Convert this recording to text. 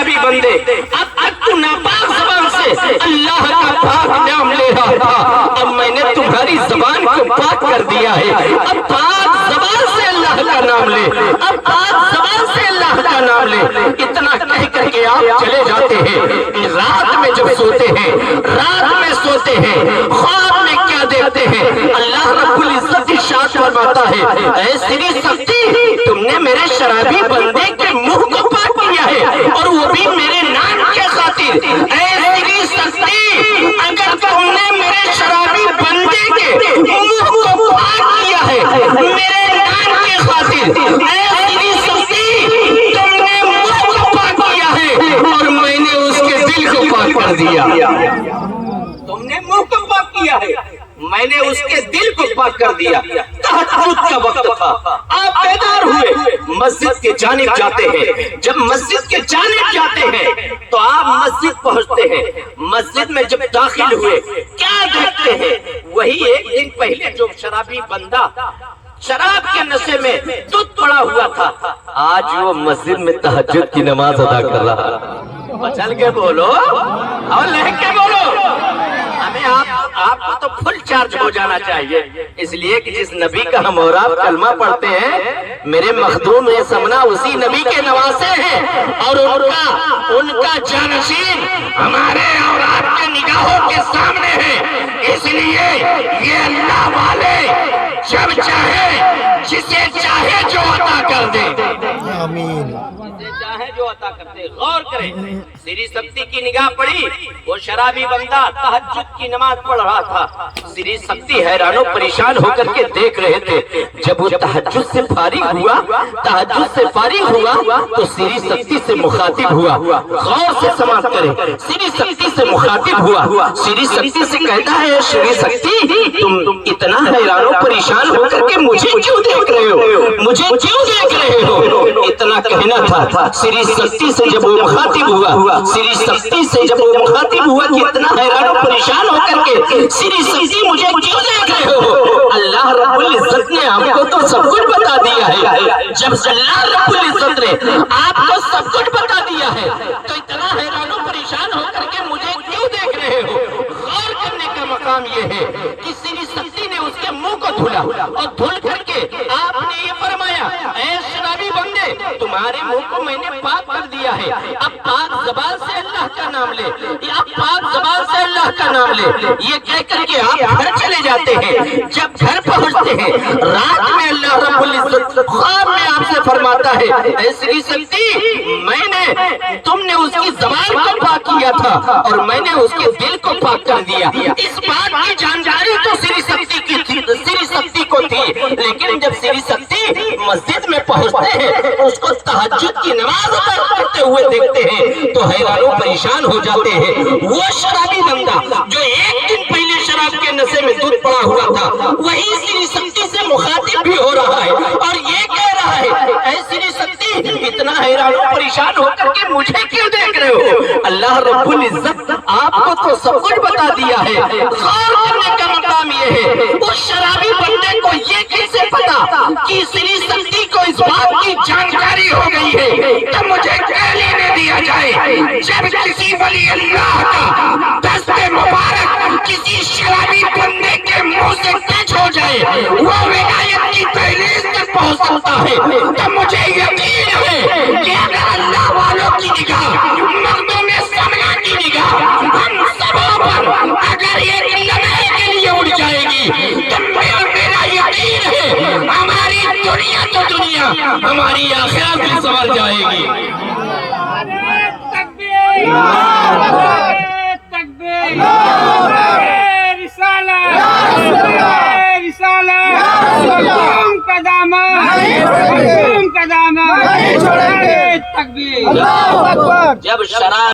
شرابی بندے اب تک تو ناپاک زبان سے اللہ کا پاک نام لے رہا تھا، اب میں نے تمہاری زبان کو پاک کر دیا ہے، اب پاک زبان سے اللہ کا نام لے، اب پاک زبان سے اللہ کا نام لے۔ اتنا کہہ کر کے آپ چلے جاتے ہیں۔ رات میں جب سوتے ہیں، رات میں سوتے ہیں، خواب میں کیا دیکھتے ہیں؟ اللہ رب العزت ارشاد فرماتا ہے، اے سری سختی، تم نے میرے شرابی بندے کے منہ کو پاک کیا ہے، اور وہ بھی میرے نام کے خاطر۔ اے سری سختی، اگر تم نے میرے شرابی بندے کے منہ کو پاک کیا ہے میرے نام کے خاطر، اے سری سختی، تم نے منہ کو پاک کیا ہے اور میں نے اس کے دل کو پاک کر دیا۔ تم نے منہ کو پاک کیا ہے، میں نے اس کے دل کو پاک کر دیا۔ تہجد کا وقت تھا، آپ بیدار ہوئے، مسجد کے جانب جاتے ہیں۔ جب مسجد کے جانب جاتے ہیں تو آپ مسجد پہنچتے ہیں۔ مسجد میں جب داخل ہوئے کیا دیکھتے ہیں؟ وہی ایک دن پہلے جو شرابی بندہ شراب کے نشے میں دودھ پڑا ہوا تھا، آج وہ مسجد میں تہجد کی نماز ادا کر رہا۔ بچل کے بولو اور لہک کے بولو۔ ہمیں آپ کو تو فل چارج ہو جانا چاہیے، اس لیے کہ جس نبی کا ہم اور آپ کلمہ پڑھتے ہیں، میرے مخدوم یہ سمنا اسی نبی کے نواسے ہیں، اور ان کا جانشین ہمارے اور آپ کے نگاہوں کے سامنے ہے۔ اس لیے یہ اللہ والے جب چاہے جسے چاہے جو عطا کر دے، آمین، جسے چاہے جو عطا کر دے۔ غور کریں، سری سختی کی نگاہ پڑی، وہ شرابی بندہ تہجد کی نماز پڑھ رہا تھا۔ سری سختی حیران و پریشان ہو کر کے دیکھ رہے تھے۔ جب وہ تہجد سے فارغ ہوا تو سری سختی سے مخاطب ہوا۔ غور سے سماعت کریں، سری سختی سے مخاطب ہوا۔ سری سختی سے کہتا ہے، سری سختی، تم اتنا حیران و پریشان ہو کر کے مجھے کیوں دیکھ رہے ہو؟ مجھے کیوں دیکھ رہے ہو؟ اتنا کہنا تھا۔ سری سختی سے جب وہ مخاطب ہوا، سری سختی سے جب وہ مخاطب ہوا کہ اتنا حیران و پریشان ہو کر کے سری سختی مجھے کیوں دیکھ رہے ہو؟ اللہ رب العزت نے آپ کو تو سب کچھ بتا دیا ہے۔ جب اللہ رب العزت نے آپ کو سب کچھ بتا دیا ہے تو اتنا حیران و پریشان ہو کر کے مجھے کیوں دیکھ رہے ہو؟ غور کرنے کا مقام یہ ہے کہ سری سختی نے اس کے منہ کو دھلا، اور دھل کر کے آپ نے یہ فرمایا، اے شرابی بندے، تمہارے منہ کو میں نے پاک کر دیا ہے، اب پاک زبان سے اللہ کا نام لے، اب پاک زبان سے اللہ کا نام لے۔ یہ کہہ کر کے آپ گھر چلے جاتے ہیں۔ جب گھر پہنچتے ہیں، رات میں اللہ رب العزت خواب میں آپ سے فرماتا ہے، اے سری سختی، تم نے اس کی زبان کو پاک کیا تھا اور میں نے اس کے دل کو پاک کر دیا۔ اس بات کی جانکاری تو سری سختی کو تھی، لیکن جب سری سختی مسجد میں پہنچتے ہیں، اس کو تہجد کی نماز ادا کرتے ہوئے دیکھتے ہیں تو حیران و پریشان ہو جاتے ہیں۔ وہ شرابی بندہ جو ایک دن پہلے شراب کے نشے میں دودھ پڑا ہوا تھا، وہی سری سختی سے مخاطب بھی ہو رہا ہے اور یہ کہہ رہا ہے، اے سری سختی، اتنا حیران و پریشان ہو کر کے مجھے کیوں دیکھ رہے ہو؟ اللہ رب العزت آپ کو تو سب کچھ بتا دیا ہے۔ غور کرنے کا مقام یہ ہے، اس شرابی بندے کو یہ کیسے پتا کہ سری سختی کو اس بات کی جانکاری ہو گئی ہے تو مجھے کہہ لینے دیا جائے۔ جب کسی ولی اللہ کا دست مبارک کسی شرابی بندے کے منہ سے ٹچ ہو جائے، وہ ولایت کی دہلیز تک پہنچ سکتا ہے، تو مجھے یقین ہے کہ اگر اللہ والوں کی نگاہ، مخدوم سمنا کی نگاہ ہم سبوں پر اگر ایک لمحے کے لیے اڑ جائے گی تو میرا یقین ہے ہماری دنیا تو دنیا، ہماری آخرت بھی سنور جائے گی۔ جب شراب